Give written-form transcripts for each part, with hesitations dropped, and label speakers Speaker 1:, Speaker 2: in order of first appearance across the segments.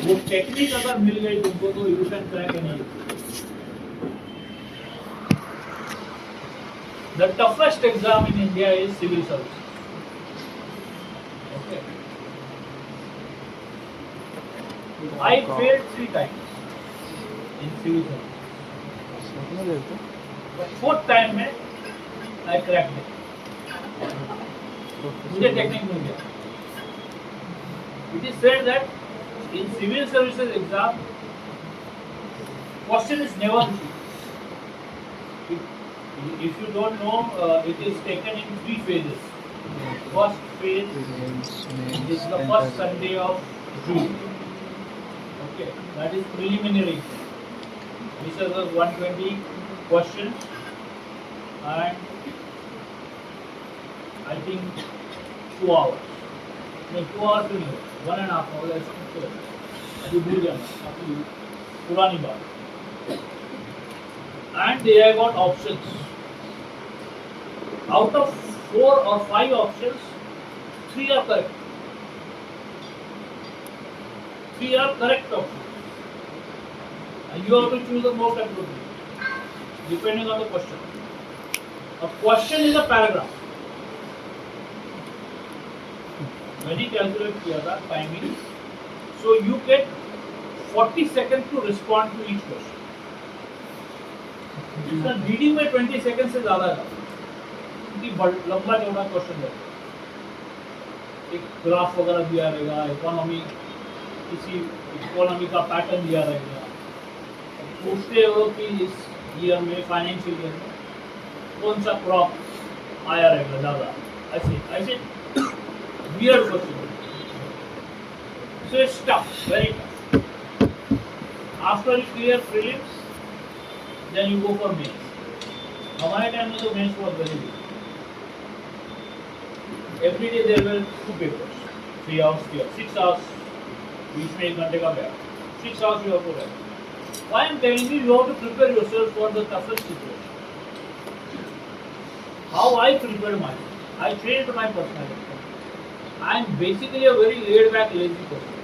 Speaker 1: वो टेक्निक अगर मिल गई तुमको तो you can crack any. The toughest exam in India is civil service. Okay. I failed 3 times in civil service. But 4th time में I cracked it. मुझे technique मिल गया. It is said that in civil services exam, question is never easy. If you don't know, it is taken in 3 phases. First phase is the first Sunday of June. Okay, that is preliminary. This is 120 questions, and I think 2 hours. No, 2 hours नहीं, 1.5 hours. अभी भूल जाना, अभी पुरानी बात. And they have got options. Out of 4 or 5 options, 3 are correct. 3 are correct options. And you have to choose the most appropriate, depending on the question. A question is a paragraph. मैंने calculate किया था timing. So you get 40 seconds to respond to each question. इसका reading में 20 second से ज्यादा था क्योंकि लंबा चौड़ा क्वेश्चन है. एक ग्राफ वगैरह दिया रहेगा, इकोनॉमी, किसी इकोनॉमी का पैटर्न दिया रहेगा. पूछते हो कि इस ईयर में, फाइनेंशियल ईयर में कौन सा क्रॉप आया रहेगा ज्यादा, ऐसे ऐसे weird question. So it's tough, very tough. After you clear prelims, then you go for mains. हमारे टाइम में तो mains was very big. Every day there were 2 papers, 3 hours here, 6 hours. बीच में 1 घंटे का gap. 6 hours you have to write. Why I am telling you, you have to prepare yourself for the toughest situation. How I prepared myself, I changed my personality. I am basically a very laid back, lazy person.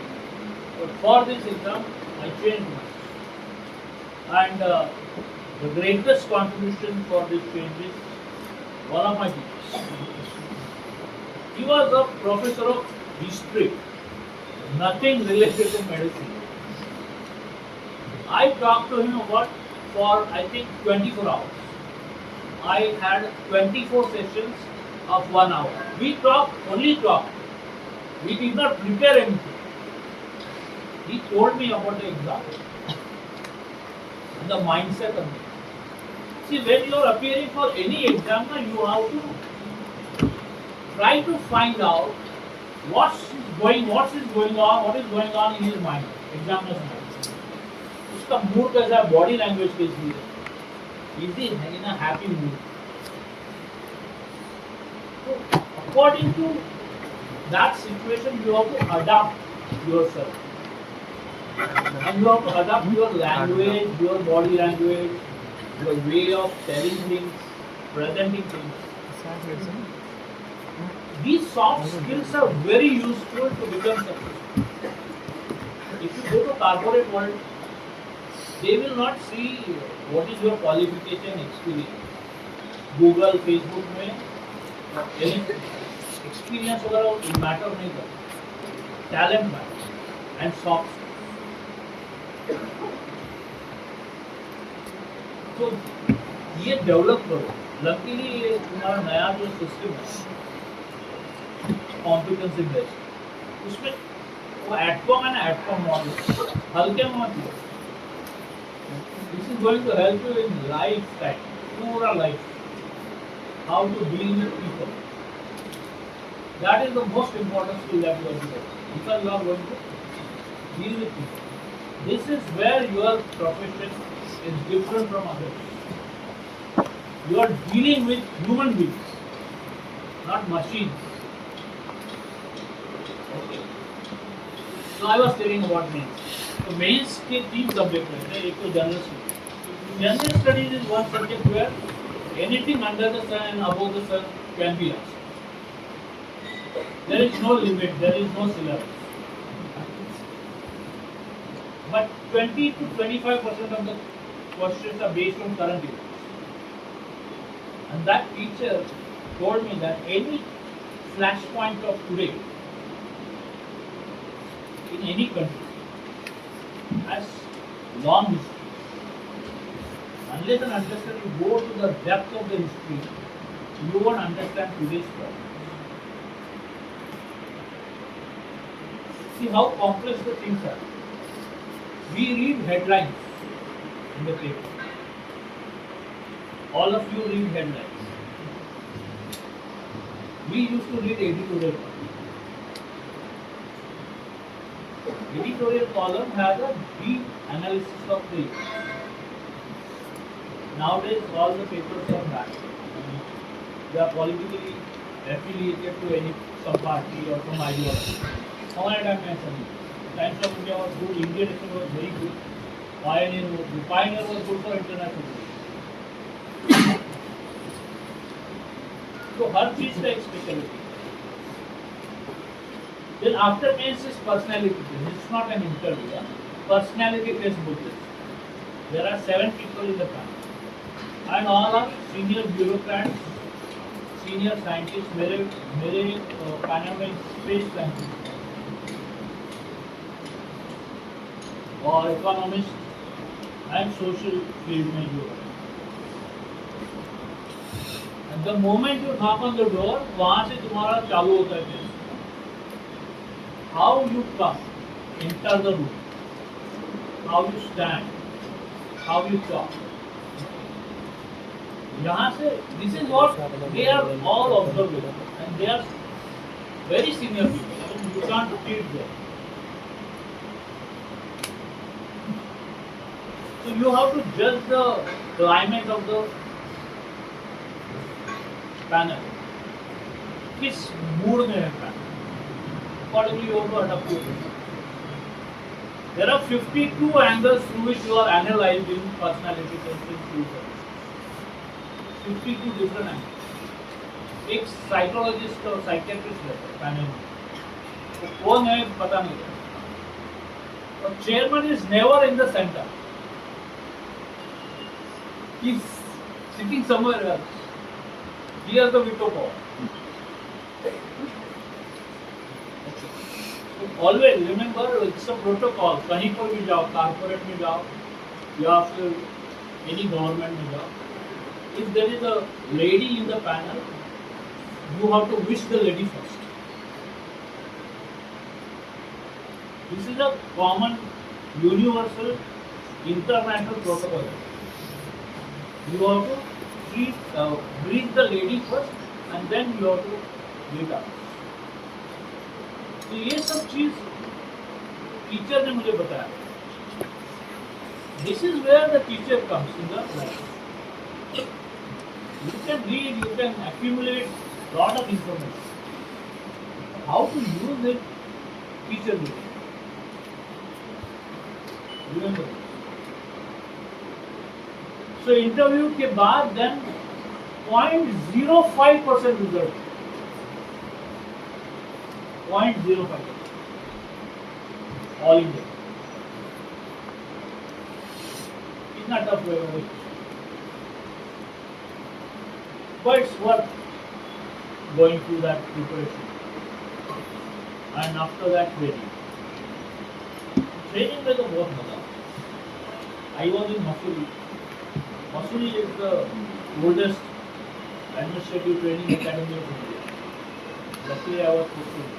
Speaker 1: But for this exam, I changed myself. And the greatest contribution for this change is one of my teachers. He was a professor of history, nothing related to medicine. I talked to him about for I think 24 hours. I had 24 sessions of 1 hour. We talked, only talked. We did not prepare anything. He told me about the exam and the mindset of it. See, when you are appearing for any exam, you have to try to find out what is going on in his mind, examiner's mind. उसका mood कैसा है, body language कैसी है, is he in a happy mood? So, according to that situation, you have to adapt yourself, and you have to adapt your language, your body language, your way of telling things, presenting things. These soft skills are very useful to become successful. If you go to corporate world, they will not see what is your qualification, experience. Google, Facebook में any experience वगैरह matter नहीं करता. Talent matters and soft skills. तो ये develop करो. Luckily ये तुम्हारा नया जो सिस्टम है, कॉम्पिटेंसी बेस्ड, उसमें वो एडकॉम है ना, एडकॉम मॉडल हल्के मत लो. This is going to help you in life time, पूरा life, how to deal with people. That is the most important skill that you have to get, because you are going to deal with people. This is where your profession is different from others. You are dealing with human beings, not machines. Okay. So I was telling about mains. So mains के 3 subjects हैं. एक तो general studies. General studies is one subject where anything under the sun and above the sun can be asked. There is no limit. There is no syllabus. but 20 to 25% of the questions are based on current events. And that teacher told me that any flashpoint of today in any country has long history. Unless and until you go to the depth of the history, you won't understand today's problem. See how complex the things are. We read headlines in the paper. All of you read headlines. We used to read editorial column. Editorial column has a deep analysis of the events. Nowadays, all the papers are bad. They are politically affiliated to some party or some ideology. हमारे time में ऐसा नहीं. Times of India was good. Indian Nation was very good. Pioneer was good. Pioneer was good for international business. So हर चीज का एक speciality. Then after mains is personality test. It's not an interview. Yeah? Personality test book. There are 7 people in the panel, and all are senior bureaucrats, senior scientists. मेरे panel में space scientists और economist and social field में जो है. And the moment you knock on the door, वहां से तुम्हारा चालू होता है. How you come, enter the room, how you stand, how you talk. यहाँ से this is what they are all observable and they are very senior people. You can't cheat them. So you have to judge the climate of the panel. किस mood में है panel? Accordingly you have to adapt to it. There are 52 angles through which you are analyzing personality testing future. 52 different angles. एक psychologist और psychiatrist रहता है panel में. तो कौन है पता नहीं रहता. और chairman is never in the centre. He's sitting somewhere else. He has the veto power. So always remember, it's a protocol. कहीं पर भी जाओ, corporate में जाओ, या फिर any government में जाओ. If there is a lady in the panel, you have to wish the lady first. This is a common, universal, international protocol. You have to greet the lady first, and then you have to greet others. तो ये सब चीज teacher ने मुझे बताया. This is where the teacher comes in the class. You can read, you can accumulate lot of information. How to use it, teacher will. Remember. So interview के बाद then 0.05% result. 0.05%. All India. इतना tough है. But it's worth going through that preparation. And after that training. Training में तो बहुत मजा. I was in Mussoorie. Mussoorie is the oldest administrative training academy of India. Luckily, I was posted.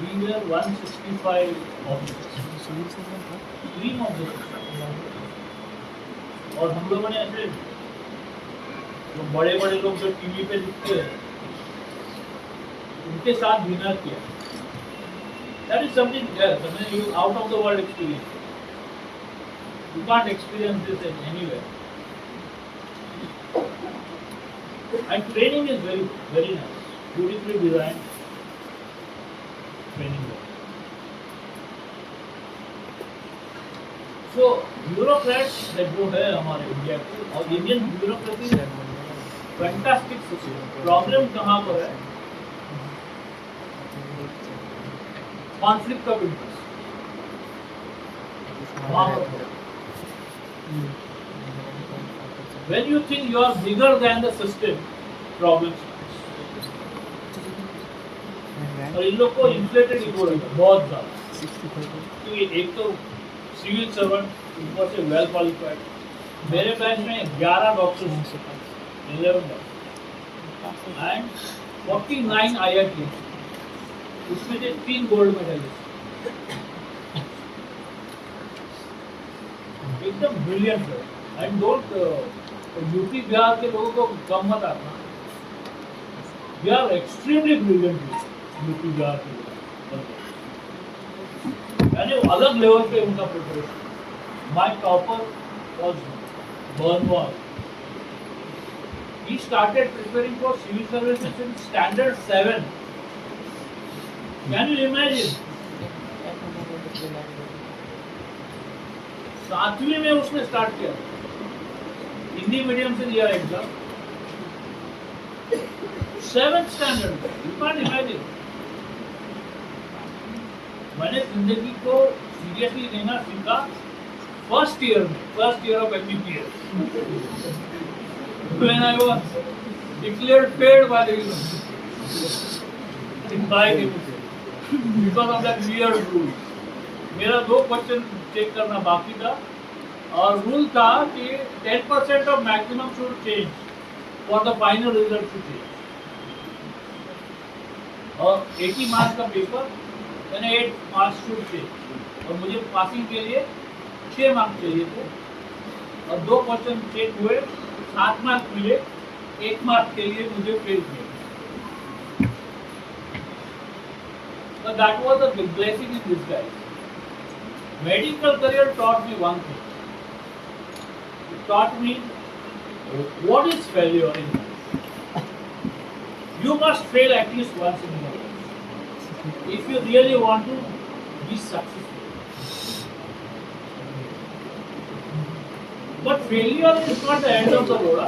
Speaker 1: We were 165 officers. 3 officers. और हम लोगों ने ऐसे जो बड़े-बड़े लोग जो टीवी पे दिखते हैं, उनके साथ डिनर किया. That is something else. I mean, you out of the world experience. You can't experience this in anywhere. And training is very, very nice. Beautifully designed training. So, bureaucrats that जो है हमारे India के और Indian bureaucracy fantastic situation. Problem कहाँ पर है? Conflict of interest. When you think you are bigger than the system, problems. और इन लोग को इन्फ्लेटेड इगो रहता है बहुत ज़्यादा, क्योंकि एक तो सिविल सर्वेंट ऊपर से वेल क्वालिफाइड, मेरे बैच में 11 डॉक्टर्स, 11 डॉक्टर्स एंड 49 IIT, उसमें से 3 गोल्ड मेडलिस्ट, एकदम ब्रिलियंट है। एंड डोंट यूपी बिहार के लोगों को कम मत आना, we are extremely brilliant UP Bihar के लोग, यानी अलग लेवल पे उनका preparation. My topper was Barnwal, he started preparing for civil services in standard 7. Can you imagine? 7वीं में उसने स्टार्ट किया, हिंदी मीडियम से दिया exam, 7th standard. You can imagine. मैंने जिंदगी को सीरियसली लेना सीखा first year of MBBS, when I was declared failed by the university because of that weird rule. मेरा 2 क्वेश्चन चेक करना बाकी था और रूल था कि 10% of maximum should change for the final result to change, और 80 मार्क्स का paper, मैंने 8 मार्क्स शुड चेंज, और मुझे पासिंग के लिए 6 मार्क्स चाहिए थे, और 2 क्वेश्चन चेक हुए, 7 मार्क्स मिले, 1 मार्क्स के लिए मुझे फेल किया। But that was a big blessing in disguise. Medical career taught me one thing. It taught me what is failure in life. You must fail at least once in your life if you really want to be successful. But failure is not the end of the road.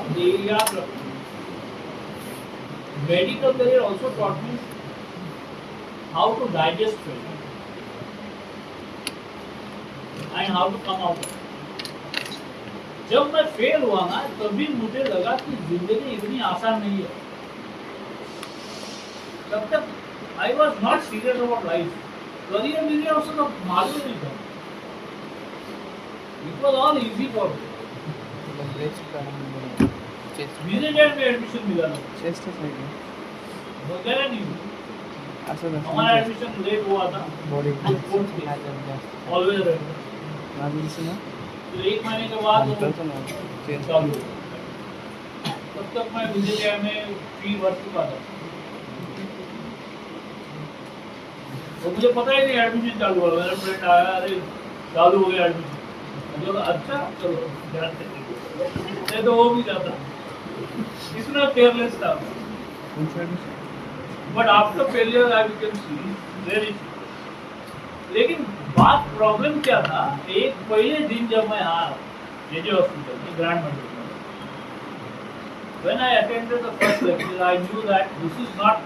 Speaker 1: Medical career also taught me how to digest failure and how to come out of it. जब मैं fail हुआ ना, तभी मुझे लगा कि जिंदगी इतनी आसान नहीं है। तब तक I was not serious about life. Career मेरे उसका मालूम नहीं था। It was all easy for me. Vijayanagar में एडमिशन मिला ना, वगैरह नहीं हुआ। हमारा एडमिशन लेट हुआ था, ऑलवेज रहता, तो 1 महीने के बाद चालू। तब तक मैं विजयनगर में 3 वर्ष चुका था, तो मुझे पता ही नहीं एडमिशन चालू हुआ। मेरा फ्रेंड आया, अरे चालू हो गया एडमिशन, मुझे अच्छा चलो नहीं तो वो भी जाता, इतना केयरलेस था। But after failure I can see very, लेकिन बात प्रॉब्लम क्या था, एक पहले दिन जब मैं आया जेजे हॉस्पिटल में grand medical, when I attended the first lecture I knew that this is not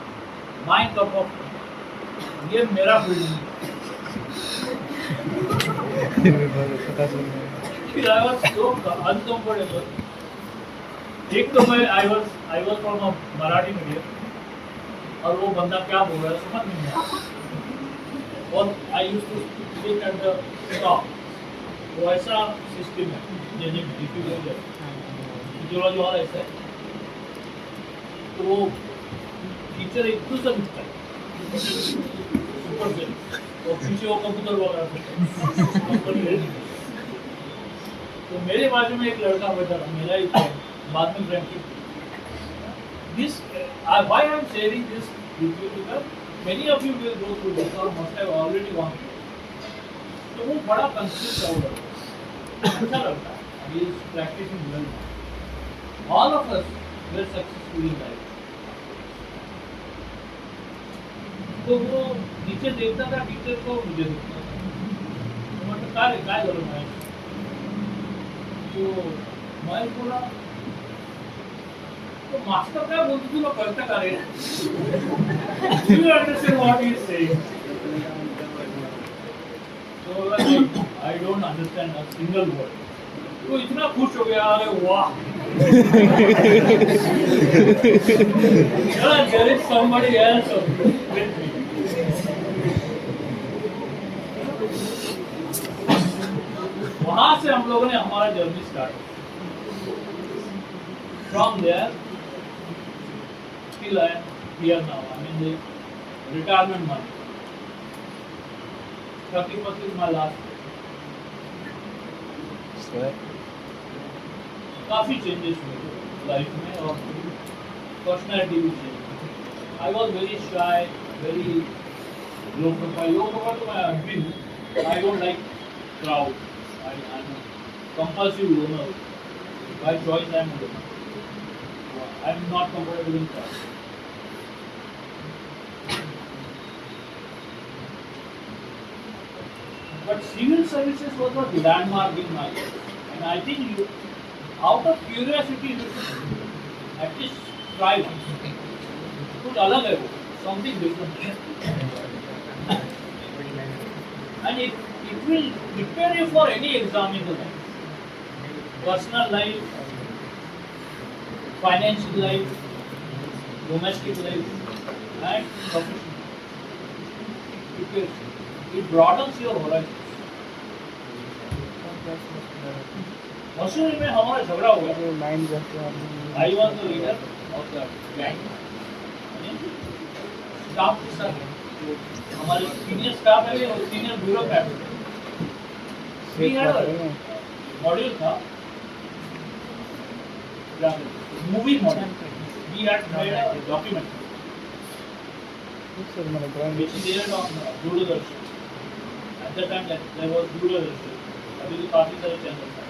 Speaker 1: my cup of tea, ये मेरा फील्ड नहीं। फिर I was so uncomfortable। एक तो मैं I was from a Marathi medium, और वो बंदा क्या बोल रहा है समझ नहीं आया, और I used to sit at the top, वो ऐसा सिस्टम है जैसे फिजियोलॉजी वाला ऐसा है, तो वो टीचर एक दूसरा दिखता है ऊपर से, और पीछे वो कंप्यूटर वगैरह। तो मेरे बाजू में एक लड़का बैठा था, मेरा ही बाद में friendship. This why I am sharing this with you because many of you will go through this or must have already gone through. तो वो बड़ा कंफ्यूज होगा, अच्छा लगता है। He is practicing well. All of us were successful in life. तो वो नीचे देखता था टीचर को, मुझे देखता था, तो मतलब काय करूँ मैं, तो मैं बोला तो मास्टर क्या बोलते थे, वो करता का रहे। Do you understand what he is saying? So like, I don't understand a single word. तो इतना खुश हो गया, अरे वाह! There is somebody else with me. वहाँ से हम लोगों ने हमारा journey start. From there, till I am here now. I mean the retirement money. 30% is my last. काफी चेंजेस हुए लाइफ में और पर्सनैलिटी भी change. I was very shy, very low profile तो मैं अभी हूँ. I don't like crowd. I am compulsive loner. By choice I am loner. I am not comfortable in crowd. But civil services was a landmark in my life, and I think you, out of curiosity, you should at least try once. कुछ अलग है वो, something different, and it will prepare you for any exam in the life, personal life, financial life, domestic life, and professional. It broadens your horizon. Mussoorie में हमारा झगड़ा हो गया. I was the leader of the gang. Staff के साथ हमारे senior staff है और senior bureaucrat. We had a module था, movie model. We had made a document which is aired on Doordarshan. At that time there was Doordarshan. अभी तो काफी सारे चैनल हैं.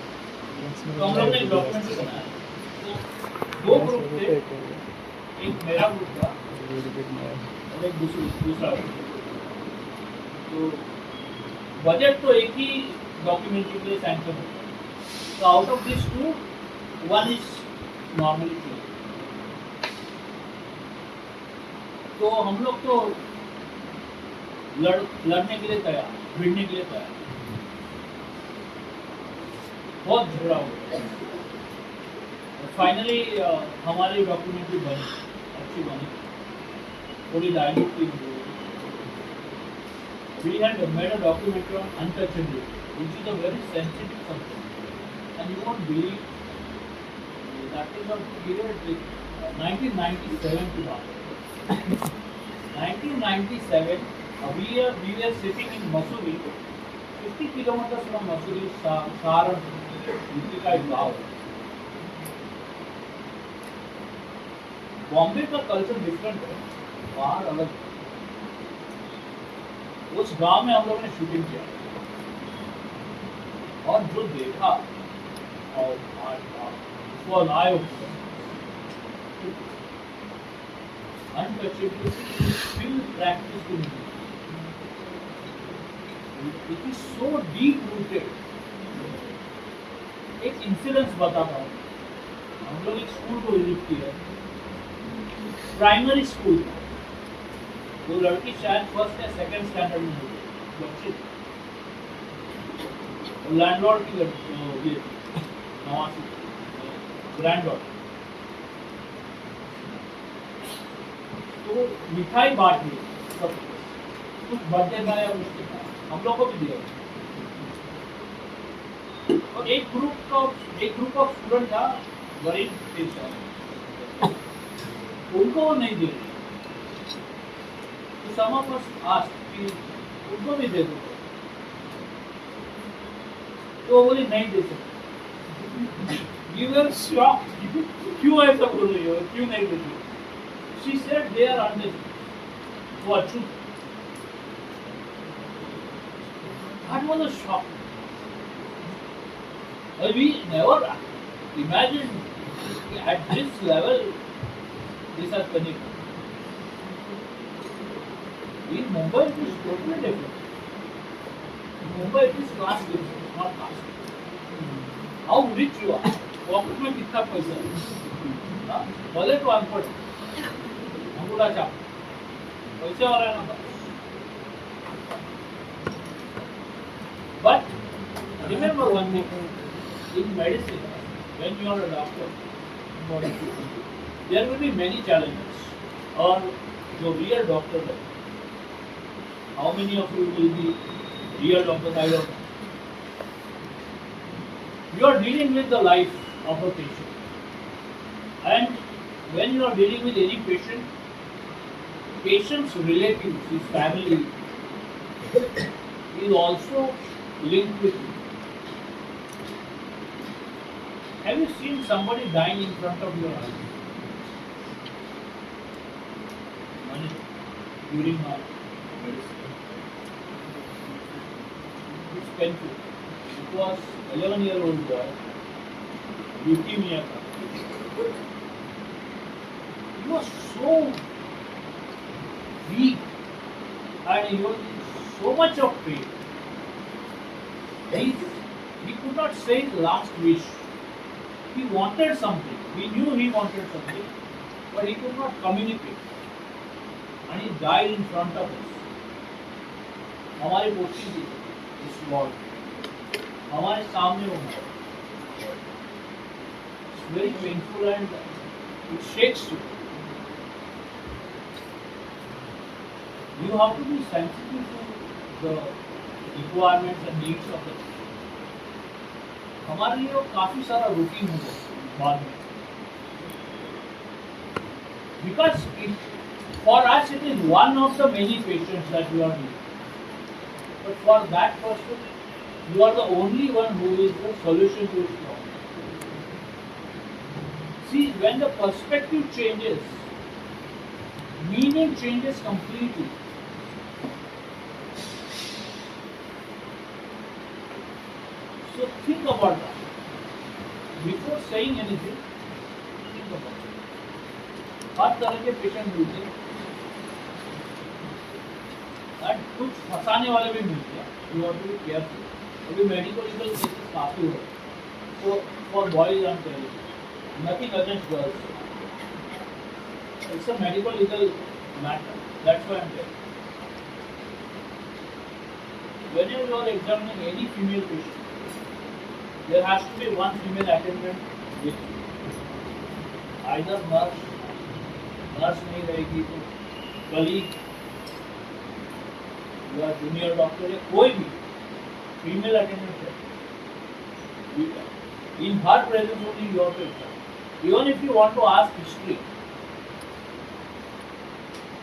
Speaker 1: तो हम लोग ने एक डॉक्यूमेंट बनाया. तो दो ग्रुप थे, एक मेरा ग्रुप था और एक दूसरा ग्रुप. तो बजट तो एक ही डॉक्यूमेंट के लिए सैंक्शन होता है. तो out of this two, one is normally clear. तो हम लोग तो लड़ने के लिए तैयार, भिड़ने के लिए तैयार. बहुत झगड़ा हो गया. फाइनली हमारी डॉक्यूमेंट्री बनी, अच्छी बनी, थोड़ी डायल्यूट की. We had made a documentary on untouchability, which is a very sensitive subject, and you won't believe that is a period 1997 की बात है. 1997, we were sitting in Mussoorie, 50 kilometers from Mussoorie, Saharanpur. UP का एक गाँव है. बॉम्बे का culture different है, बाहर अलग. उस गांव में हम लोगों ने शूटिंग किया और जो देखा और वो live untouchability still practiced in me. It is so deep rooted. एक इंसिडेंस बताता हूँ. हम लोग एक स्कूल को विजिट किया, प्राइमरी स्कूल. वो लड़की शायद फर्स्ट या सेकंड स्टैंडर्ड में होगी. लैंडलॉर्ड की लड़की, ये नवासी ग्रैंडडॉटर. तो मिठाई बांट दी सब, कुछ बर्थडे था या उसके था, हम लोग को भी दिया. और एक ग्रुप ऑफ स्टूडेंट था गरीब थे, उनको वो नहीं दे रहे. तो सम ऑफ अस आस्क्ड कि उनको भी दे दो. तो वो बोली नहीं दे सकते. वी वर शॉक्ड, क्यों ऐसा बोल रही हो, क्यों नहीं दे सकते. She said they are under. वो अच्छी. That was a shock. We never imagined at this level this has connected. In Mumbai it is totally different. In Mumbai it is class different, not caste. How rich you are, pocket में कितना पैसा है, भले तो अनपढ़, अंगूठा छाप, पैसे वाला ना. But Remember one thing, in medicine, when you are a doctor, there will be many challenges. Or the real doctor, how many of you will be real doctors? I don't know. You are dealing with the life of a patient. And when you are dealing with any patient, patient's relatives, his family, is also linked with you. Have you seen somebody dying in front of your eyes? Mani, during my medicine. It's painful. It was 11-year-old boy, leukemia. He was so weak and he was in so much of pain. He could not say his last wish. He wanted something. We knew he wanted something, but he could not communicate. And he died in front of us. हमारी posting थी इस ward, हमारे सामने वो मरा. It's very painful and it shakes you. You have to be sensitive to the requirements and needs of the patient. हमारे लिए वो काफी सारा रूटीन हो जाता है बाद में. Because for us it is one of the many patients that you are dealing. But for that person, you are the only one who is the solution to his problem. See, when the perspective changes, meaning changes completely. So think about that. Before saying anything, think about it. हर तरह के patient मिलते हैं और कुछ फंसाने वाले भी मिलते हैं. You have to be careful. अभी मेडिकल केसेस काफी हो. So for boys I'm telling you, nothing against girls. It's a medical legal matter. That's why I'm telling you. Whenever you are examining any female patient, there has to be one female attendant with you. Either nurse नहीं रहेगी तो colleague या junior doctor या कोई भी female attendant है. In her presence only you have to examine. Even if you want to ask history,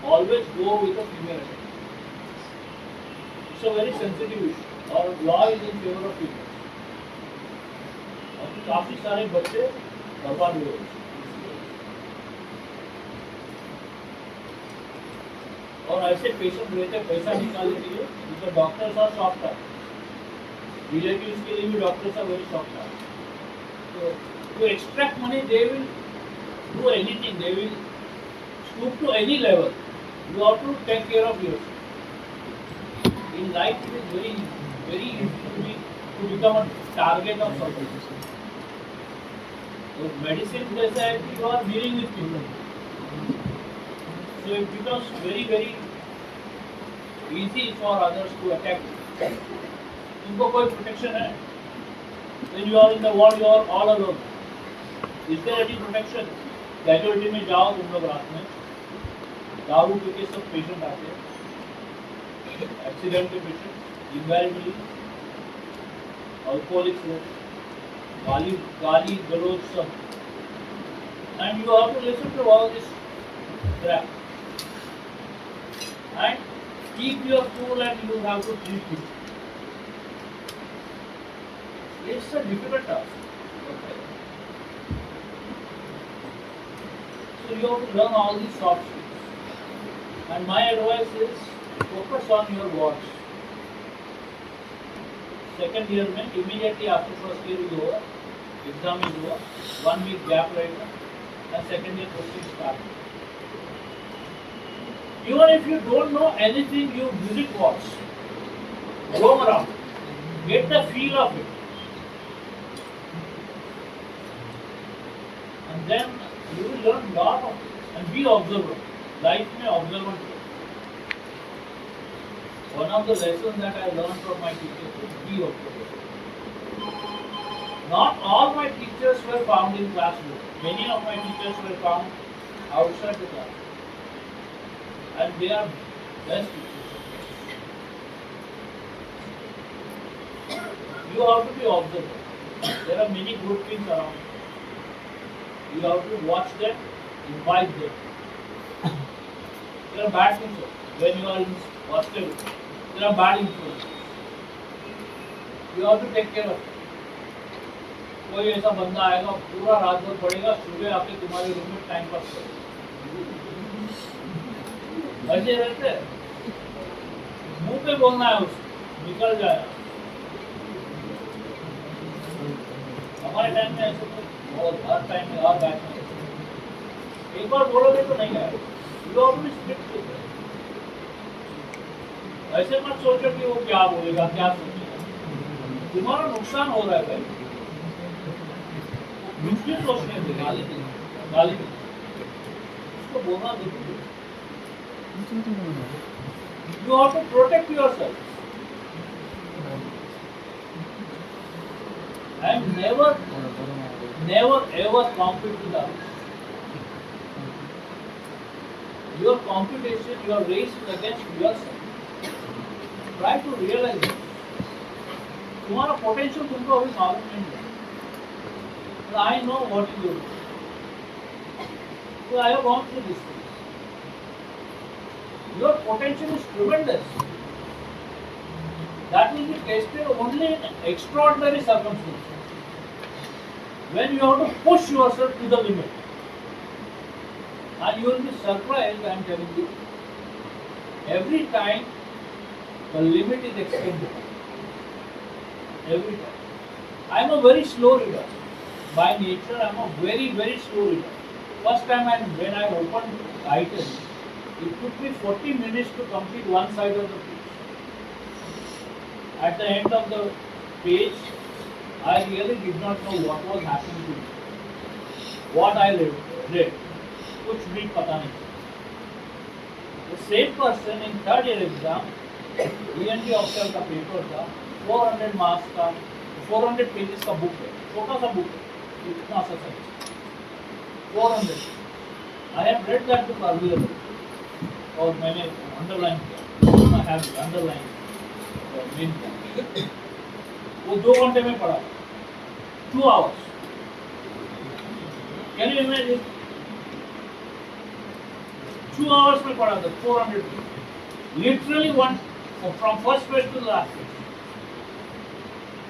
Speaker 1: always go with a female attendant. It's a very sensitive issue. और law is in favor of females. और काफी सारे बच्चे बर्बाद हुए. और ऐसे patient रहते पैसा निकालने के लिए, because doctors are soft. Relatives के लिए भी doctors are very soft. So to extract money, they will do anything. They will stoop to any level. You have to take care of yourself. In life, it is very, very easy to become a target of something. So medicine जैसा है कि you are dealing with people. So it becomes very, very easy for others to attack you. इनको कोई protection है? When you are in the world, you are all alone. Is there any protection? Casualty में जाओ तुम लोग रात में, दारू पी के सब पेशेंट आते हैं, एक्सीडेंट के पेशेंट, invariably, alcoholics रहते, गाली गलौज सब, and you have to listen to all this crap, and keep your cool and you have to treat people. It's a difficult task. Okay. So you have to learn all these soft skills. And my advice is focus on your words. Second year में immediately after first year is over, exam is over, 1 week gap रहेगा, and second year posting start. Even if you don't know anything, you visit words, roam around, get the feel of it. And then you will learn lot of things and be observant. Life में observant. One of the lessons that I learned from my teachers is be observant. Not all my teachers were found in classroom. Many of my teachers were found outside the class, and they are best teachers. You have to be observant. There are many good things around. You have to watch them, invite them. There are bad things also. When you are in hostel, there are bad influences. You have to take care of it. कोई ऐसा बंदा आएगा पूरा रात भर पड़ेगा, सुबह आके तुम्हारे रूम में टाइम पास करेगा। ऐसे रहते हैं, मुंह पे बोलना है उसको, निकल जाएगा। हमारे टाइम में ऐसे तो बहुत हर टाइम में हर बैच में एक बार बोलोगे तो नहीं आएगा। You have to be strict with it. ऐसे मत सोचो कि वो क्या बोलेगा, क्या सोचेगा। तुम्हारा नुकसान हो रहा है भाई। मुझे सोचने दे, गाली उसको बोलना जरूरी है। You have to protect yourself and never ever compete with others. Your competition, your race is against yourself. Try to realize it. तुम्हारा potential तुमको अभी मालूम नहीं है। I know what you do. So I have gone through this thing. Your potential is tremendous. That will be tested only in extraordinary circumstances. When you have to push yourself to the limit. And you will be surprised, I am telling you. Every time the limit is extended. Every time. I am a very slow reader. By nature, I am a very slow reader. First time when I opened item, it took me 40 minutes to complete one side of the page. At the end of the page, I really did not know what was happening to me. What I read. कुछ भी पता नहीं। The same person in third year exam, ENT officer का paper था, 400 marks का, 400 pages का book है, छोटा सा बुक है, इतना सा size, 400। I have read that book earlier और मैंने अंडरलाइन किया, I have underlined the main point। वो 2 घंटे में पढ़ा, 2 hours। Can you imagine? 2 hours में पढ़ा था 400 pages. Literally one from first page to the last page.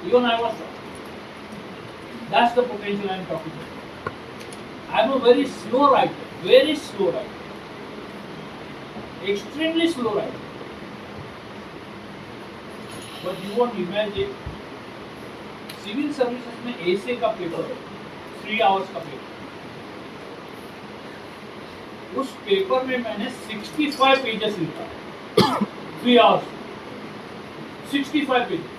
Speaker 1: Even I was shocked. That's the potential I am talking about. I am a very slow writer, extremely slow writer. But you won't imagine, civil services में ऐसे का paper है, 3 hours का paper. उस paper में मैंने 65 pages लिखा 3 hours, 65 pages,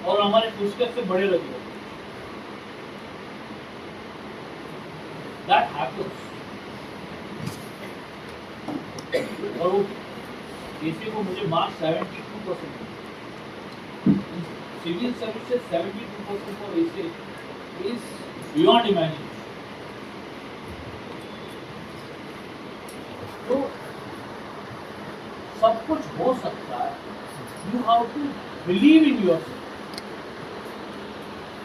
Speaker 1: और हमारे पुस्तक से बड़े लगे। That happens। और वो इसी को मुझे मार्क्स 72%, सिविल सर्विसेज 72% फॉर ऐसे इज बियॉन्ड इमेजिनेशन। तो सब कुछ हो सकता है। You have to believe in yourself,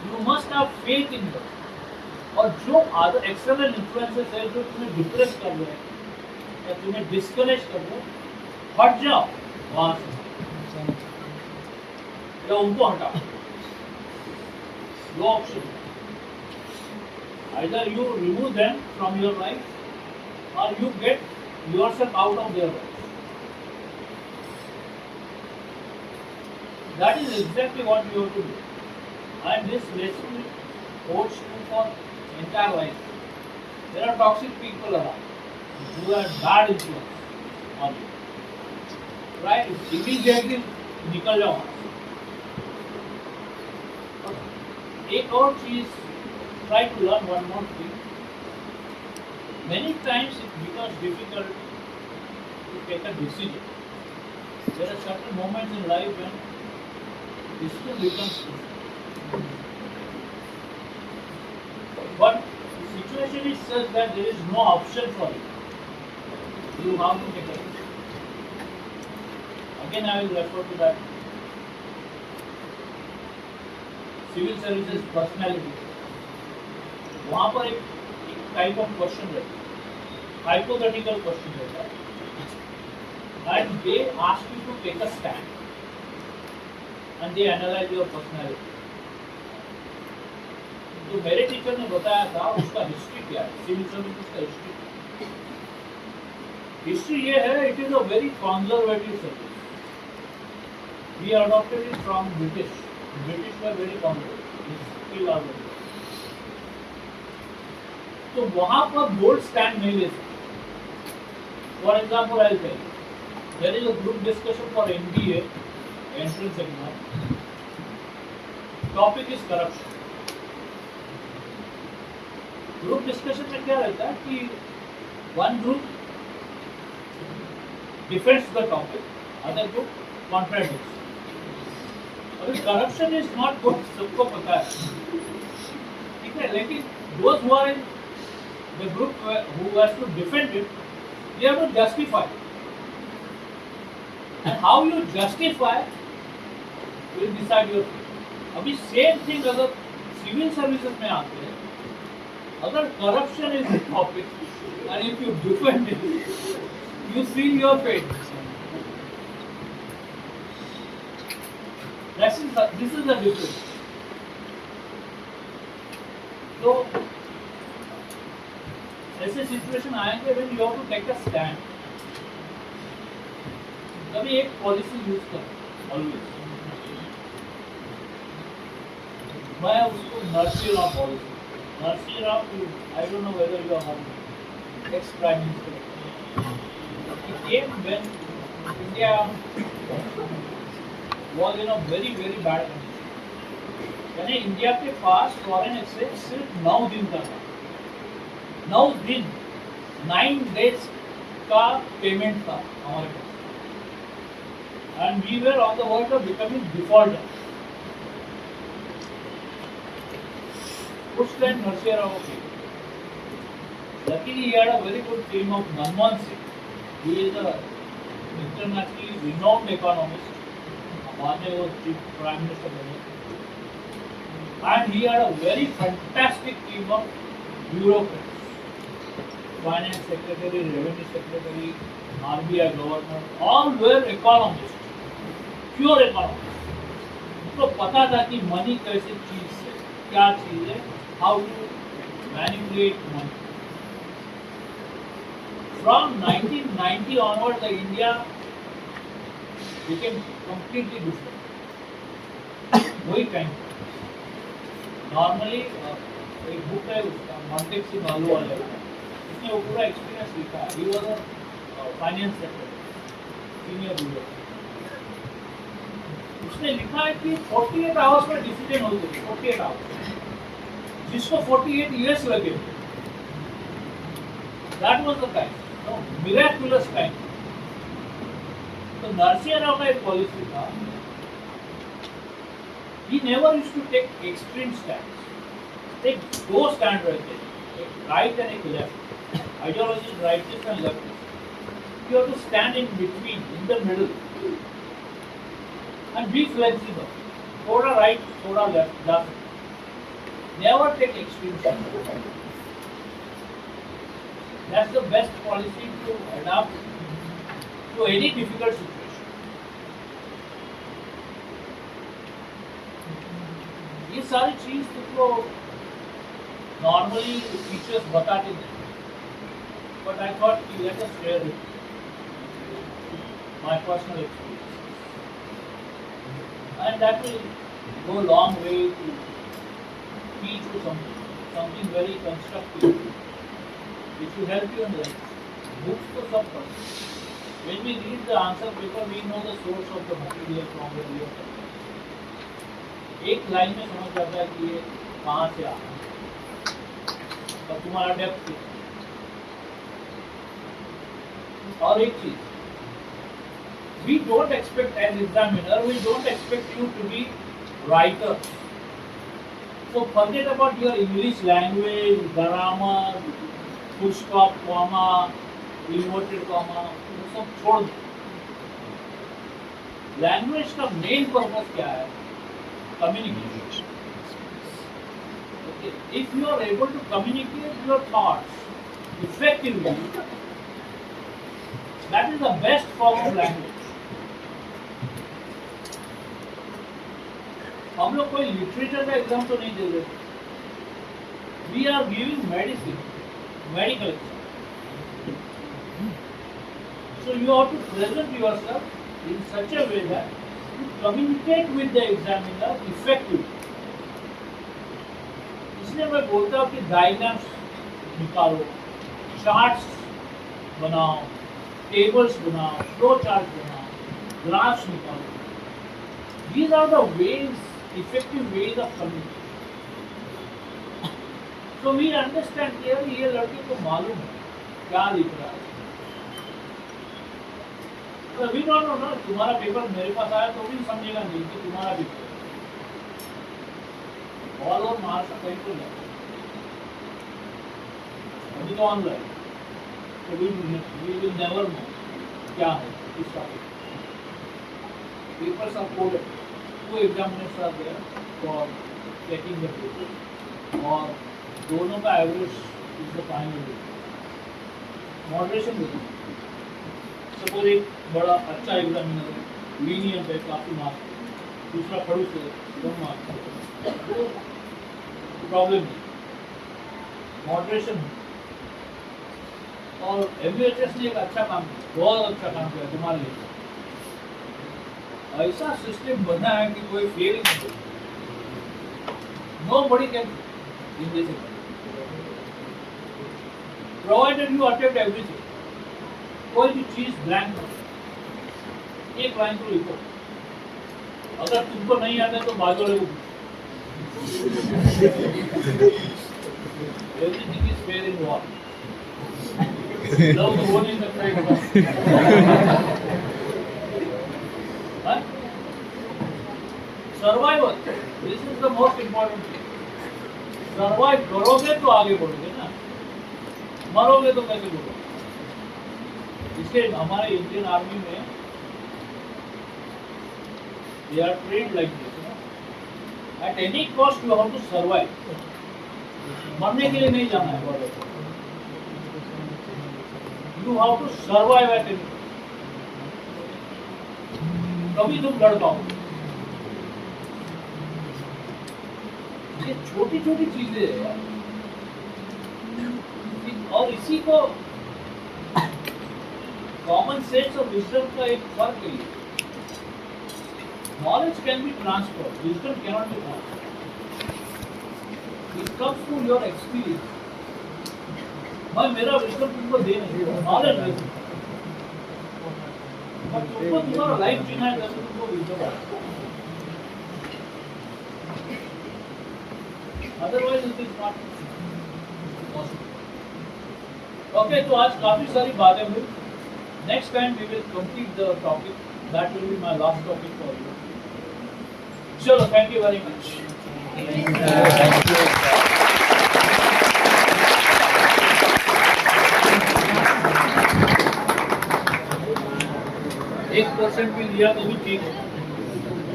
Speaker 1: you must have faith in yourself. और जो अदर एक्सटर्नल इन्फ्लुएंसेस है जो तुम्हें डिप्रेस कर रहे हैं या तुम्हें डिस्करेज कर रहे हैं, हट जाओ वहां से या उनको हटाओ। दो option, either you remove them from your life or you get yourself out of their life. That is exactly what you have to do. And this lesson holds true for entire life. There are toxic people around who have bad influence on you. Right? Immediately निकल जाओ। एक और चीज, try to learn one more thing. Many times it becomes difficult to take a decision. There are certain moments in life when decision becomes difficult. But the situation is such that there is no option for it. You have to take it. Again, I will refer to that civil services personality. वहां पर एक type of question रहता है, hypothetical question रहता है, and they ask you to take a stand and they analyse your personality. तो मेरे teacher ने बताया था उसका हिस्ट्री क्या है, सिविल सर्विसेज का हिस्ट्री. हिस्ट्री ये है, it is a very conservative service. We adopted it from British. British were very conservative, still are very. तो वहां पर बोल्ड स्टैंड नहीं ले सकते. For example I tell there is a group discussion for NDA entrance exam. Topic is corruption. Group discussion में क्या रहता है कि one group defends the topic, other group contradicts. अभी करप्शन इज नॉट गुड, सबको पता है, ठीक है, लेकिन those who are in the group who has to defend it, they have to justify. And how you justify will decide your fate. अभी same thing अगर civil services में आते हैं, अगर corruption is the topic and if you defend it, you seal your fate. This is the difference. तो ऐसे situation आएंगे when you have to take a stand. कभी एक पॉलिसी यूज कर, ऑलवेज. मैं उसको Narasimha Rao policy. Narasimha Rao, I don't know whether you are ex prime minister. He came when India was in a very bad condition. यानी India के पास foreign exchange सिर्फ 9 दिन का था. 9 दिन 9 डेज का पेमेंट था हमारे पास, and we were on the world of becoming defaulter. उस टाइम नरसिंह राव के luckily he had a very good team of Manmohan Singh. He is a internationally renowned economist. बाद में वो चीफ प्राइम मिनिस्टर बने, and he had a very fantastic team of bureaucrats, finance secretary, revenue secretary, RBI governor, all where economist, pure economist. उनको पता था कि money कैसे चीज है, क्या चीज है, how to manipulate money. From 1990 onward the India became completely different. वही टाइम. नॉर्मली एक बुक है उसका, मॉन्टेक सिंह अहलूवालिया, उसने वो पूरा एक्सपीरियंस लिखा. He was a finance secretary, senior bureau. उसने लिखा है कि 48 आवर्स में डिसीजन होते थे. 48 आवर्स, जिसको 48 इयर्स लगे. That was the time, no miraculous time. तो नरसिंह राव का एक पॉलिसी था, he never used to take extreme stands. Take दो स्टैंड रहते हैं, एक राइट एंड एक left. Ideology rightist and leftist. You have to stand in between, in the middle, and be flexible. थोड़ा राइट, थोड़ा लेफ्ट जा सकते. Never take extreme stands. That's the best policy to adopt to any difficult situation. ये सारी चीज तुमको normally teachers बताते थे, बट आई थॉट कि let us share it, my personal experience, and that will go long way to teach you something very constructive which will help you in life. Books तो सब पढ़ो. When we read the answer paper, we know the source of the material from where we are coming. एक line में समझ जाता है कि ये कहाँ से आ रहा है और तुम्हारा डेप्थ क्या. और एक चीज, we don't expect as examiner, we don't expect you to be writer. So forget about your English language, grammar, full stop, comma, inverted comma, वो सब छोड़ दो. लैंग्वेज का मेन पर्पस क्या है? Communication. Okay. If you are able to communicate your thoughts effectively, that is the best form of language. हम लोग कोई लिटरेचर का एग्जाम तो नहीं दे रहे. We are giving medicine, medical exam. So you have to present yourself in such a way that you communicate with the examiner effectively. इसलिए मैं बोलता हूँ कि डायग्राम्स निकालो, चार्ट्स बनाओ, टेबल्स बनाओ, फ्लो चार्ट बनाओ, ग्राफ्स निकालो. These are the ways, effective ways of communication. So we understand कि यार ये लड़के को मालूम है क्या लिख रहा है. तो we don't know ना, तुम्हारा पेपर मेरे पास आया तो भी समझेगा नहीं कि तुम्हारा पेपर ऑल ओवर मार्क्स कहीं तो नहीं. अभी तो ऑनलाइन, तो we will never know क्या है इसका. Papers are coded. Two examiners are there for checking the paper और दोनों का average is the final. Moderation देते हैं. सपोज एक बड़ा अच्छा एग्जामिनर है, लीनियंट है, काफ़ी मार्क्स, दूसरा खड़ूस है, कम मार्क्स, तो प्रॉब्लम नहीं. मॉडरेशन और MUHS ने एक अच्छा काम किया, बहुत अच्छा काम किया तुम्हारे लिए. ऐसा सिस्टम बना है कि कोई फेल नहीं हो. Nobody can in this exam. Provided you attempt everything. कोई भी चीज ब्लैंक हो, एक लाइन तो लिखो. अगर तुमको नहीं आता तो बाजू वाले को everything is fair in war. Love the one in the front. Survival, this is the most important thing. Survive करोगे तो आगे बढ़ोगे ना, मरोगे तो कैसे बढ़ोगे. इसलिए हमारे इंडियन आर्मी में they are trained like this. At any cost you have to survive. मरने के लिए नहीं जाना है, you have to survive at any. कभी तुम लड़ पाओगे. ये छोटी छोटी चीजें हैं और इसी को कॉमन सेंस और विजडम का एक फर्क है. Knowledge can be transferred, wisdom can not be transferred. It comes to your experience. मैं मेरा विजडम तुमको दे नहीं, नॉलेज दे सकता, पर तुमको तुम्हारा लाइफ जीना है तब तुमको विजडम है. Otherwise it is not possible. Okay, तो आज काफी सारी बातें हुई. Next time we will complete the topic. That will be my last topic for you. चलो, thank you very much. Thank you. 1% भी लिया तो भी ठीक है.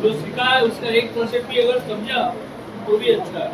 Speaker 1: जो सीखा है उसका 1% भी अगर समझा तो भी अच्छा है.